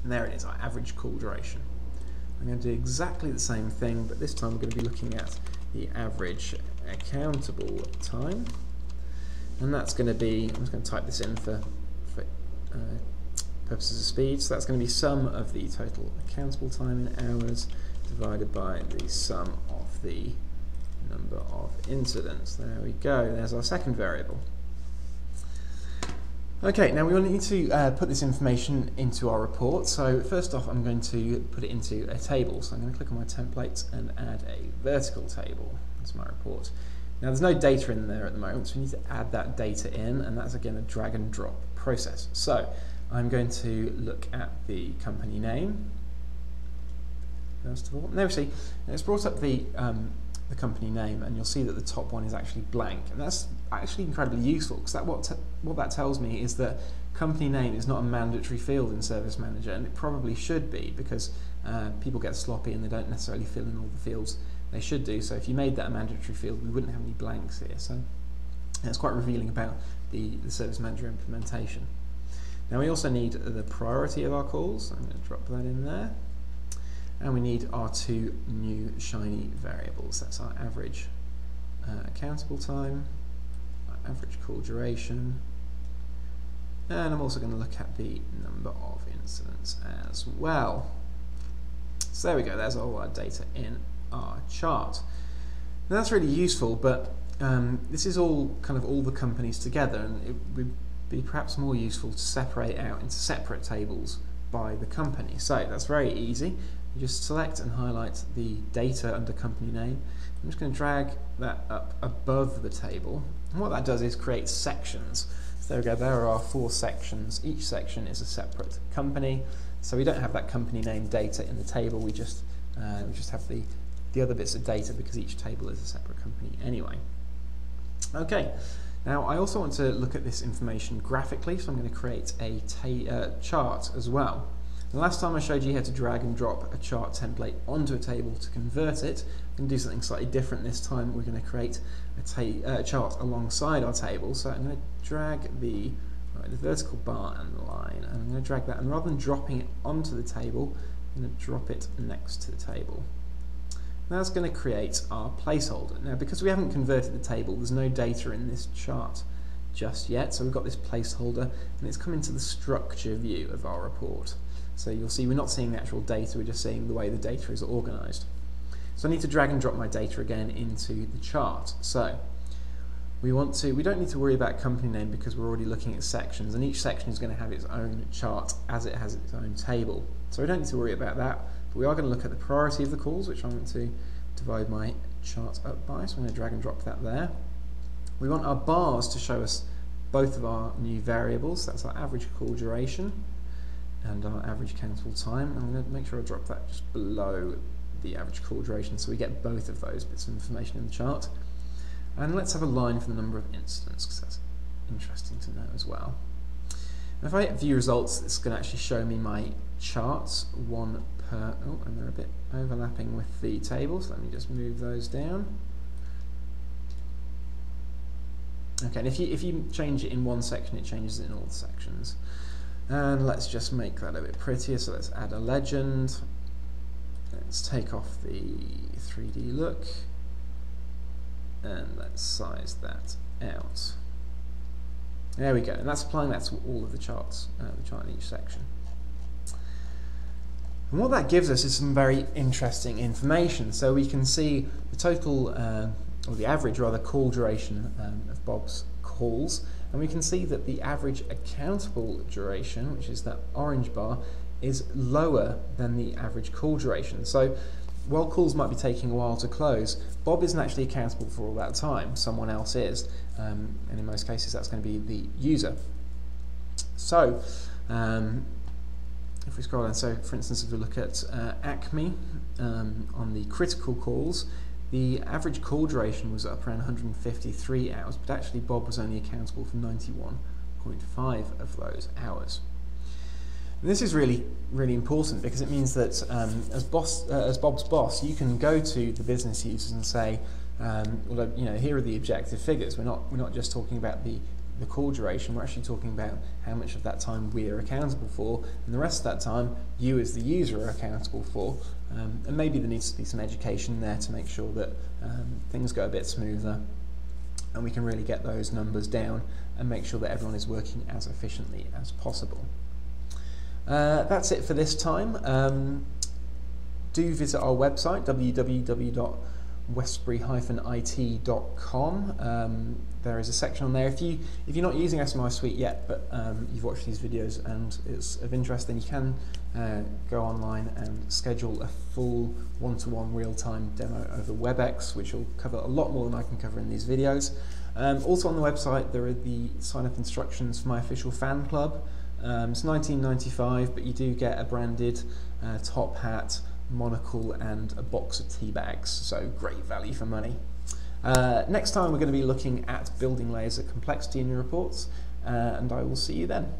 And there it is, our average call duration. I'm going to do exactly the same thing, but this time we're going to be looking at the average accountable time. And that's going to be, I'm just going to type this in for purposes of speed, so that's going to be sum of the total accountable time in hours divided by the sum of the number of incidents. There we go, there's our second variable. Okay, now we will need to put this information into our report. So first off, I'm going to put it into a table. So I'm going to click on my templates and add a vertical table to my report. Now there's no data in there at the moment, so we need to add that data in, and that's again a drag and drop process. So I'm going to look at the company name first of all. Now we see it's brought up the company name, and you'll see that the top one is actually blank, and that's actually incredibly useful, because what that tells me is that company name is not a mandatory field in Service Manager, and it probably should be, because people get sloppy and they don't necessarily fill in all the fields they should do. So if you made that a mandatory field, we wouldn't have any blanks here. So it's quite revealing about the Service Manager implementation. Now we also need the priority of our calls. I'm going to drop that in there. And we need our two new shiny variables. That's our average accountable time, our average call duration, and I'm also going to look at the number of incidents as well. So there we go, there's all our data in our chart. Now that's really useful, but this is all kind of all the companies together, and it would be perhaps more useful to separate out into separate tables by the company. So that's very easy. You just select and highlight the data under company name. I'm just going to drag that up above the table, and what that does is create sections. So there we go, there are our 4 sections. Each section is a separate company, so we don't have that company name data in the table, we just have the other bits of data, because each table is a separate company anyway. Okay, now I also want to look at this information graphically, so I'm going to create a chart as well. The last time I showed you how to drag and drop a chart template onto a table to convert it. I'm going to do something slightly different this time. We're going to create a chart alongside our table. So I'm going to drag the vertical bar and the line, and I'm going to drag that, and rather than dropping it onto the table, I'm going to drop it next to the table. That's going to create our placeholder. Now, because we haven't converted the table, there's no data in this chart just yet, so we've got this placeholder, and it's come into the structure view of our report. So you'll see we're not seeing the actual data, we're just seeing the way the data is organised. So I need to drag and drop my data again into the chart. So we don't need to worry about company name, because we're already looking at sections, and each section is going to have its own chart as it has its own table. So we don't need to worry about that, but we are going to look at the priority of the calls, which I want to divide my chart up by, so I'm going to drag and drop that there. We want our bars to show us both of our new variables. That's our average call duration and our average countable time. I'm going to make sure I drop that just below the average call duration, so we get both of those bits of information in the chart. And let's have a line for the number of incidents, because that's interesting to know as well. Now if I hit view results, it's going to actually show me my charts, one per, oh, and they're a bit overlapping with the table, so let me just move those down. Okay, and if you change it in one section, it changes it in all the sections. And let's just make that a bit prettier, so let's add a legend. Let's take off the 3D look, and let's size that out. There we go, and that's applying that to all of the charts, the chart in each section. And what that gives us is some very interesting information. So we can see the total, or the average rather, call duration of Bob's calls, and we can see that the average accountable duration, which is that orange bar, is lower than the average call duration. So while calls might be taking a while to close, Bob isn't actually accountable for all that time, someone else is, and in most cases that's going to be the user. So if we scroll down, so for instance if we look at Acme on the critical calls, the average call duration was up around 153 hours, but actually Bob was only accountable for 91.5 of those hours. And this is really, really important, because it means that as Bob's boss, you can go to the business users and say, well, you know, here are the objective figures. We're not just talking about the the call duration, we're actually talking about how much of that time we are accountable for, and the rest of that time you as the user are accountable for. And maybe there needs to be some education there to make sure that things go a bit smoother and we can really get those numbers down and make sure that everyone is working as efficiently as possible. That's it for this time. Do visit our website, www.westbury-it.com. There is a section on there. If you're not using SMI Suite yet, but you've watched these videos and it's of interest, then you can go online and schedule a full one-to-one real-time demo over WebEx, which will cover a lot more than I can cover in these videos. Also on the website, there are the sign-up instructions for my official fan club. It's $19.95, but you do get a branded top hat, monocle and a box of tea bags, so great value for money. Next time we're going to be looking at building layers of complexity in your reports, and I will see you then.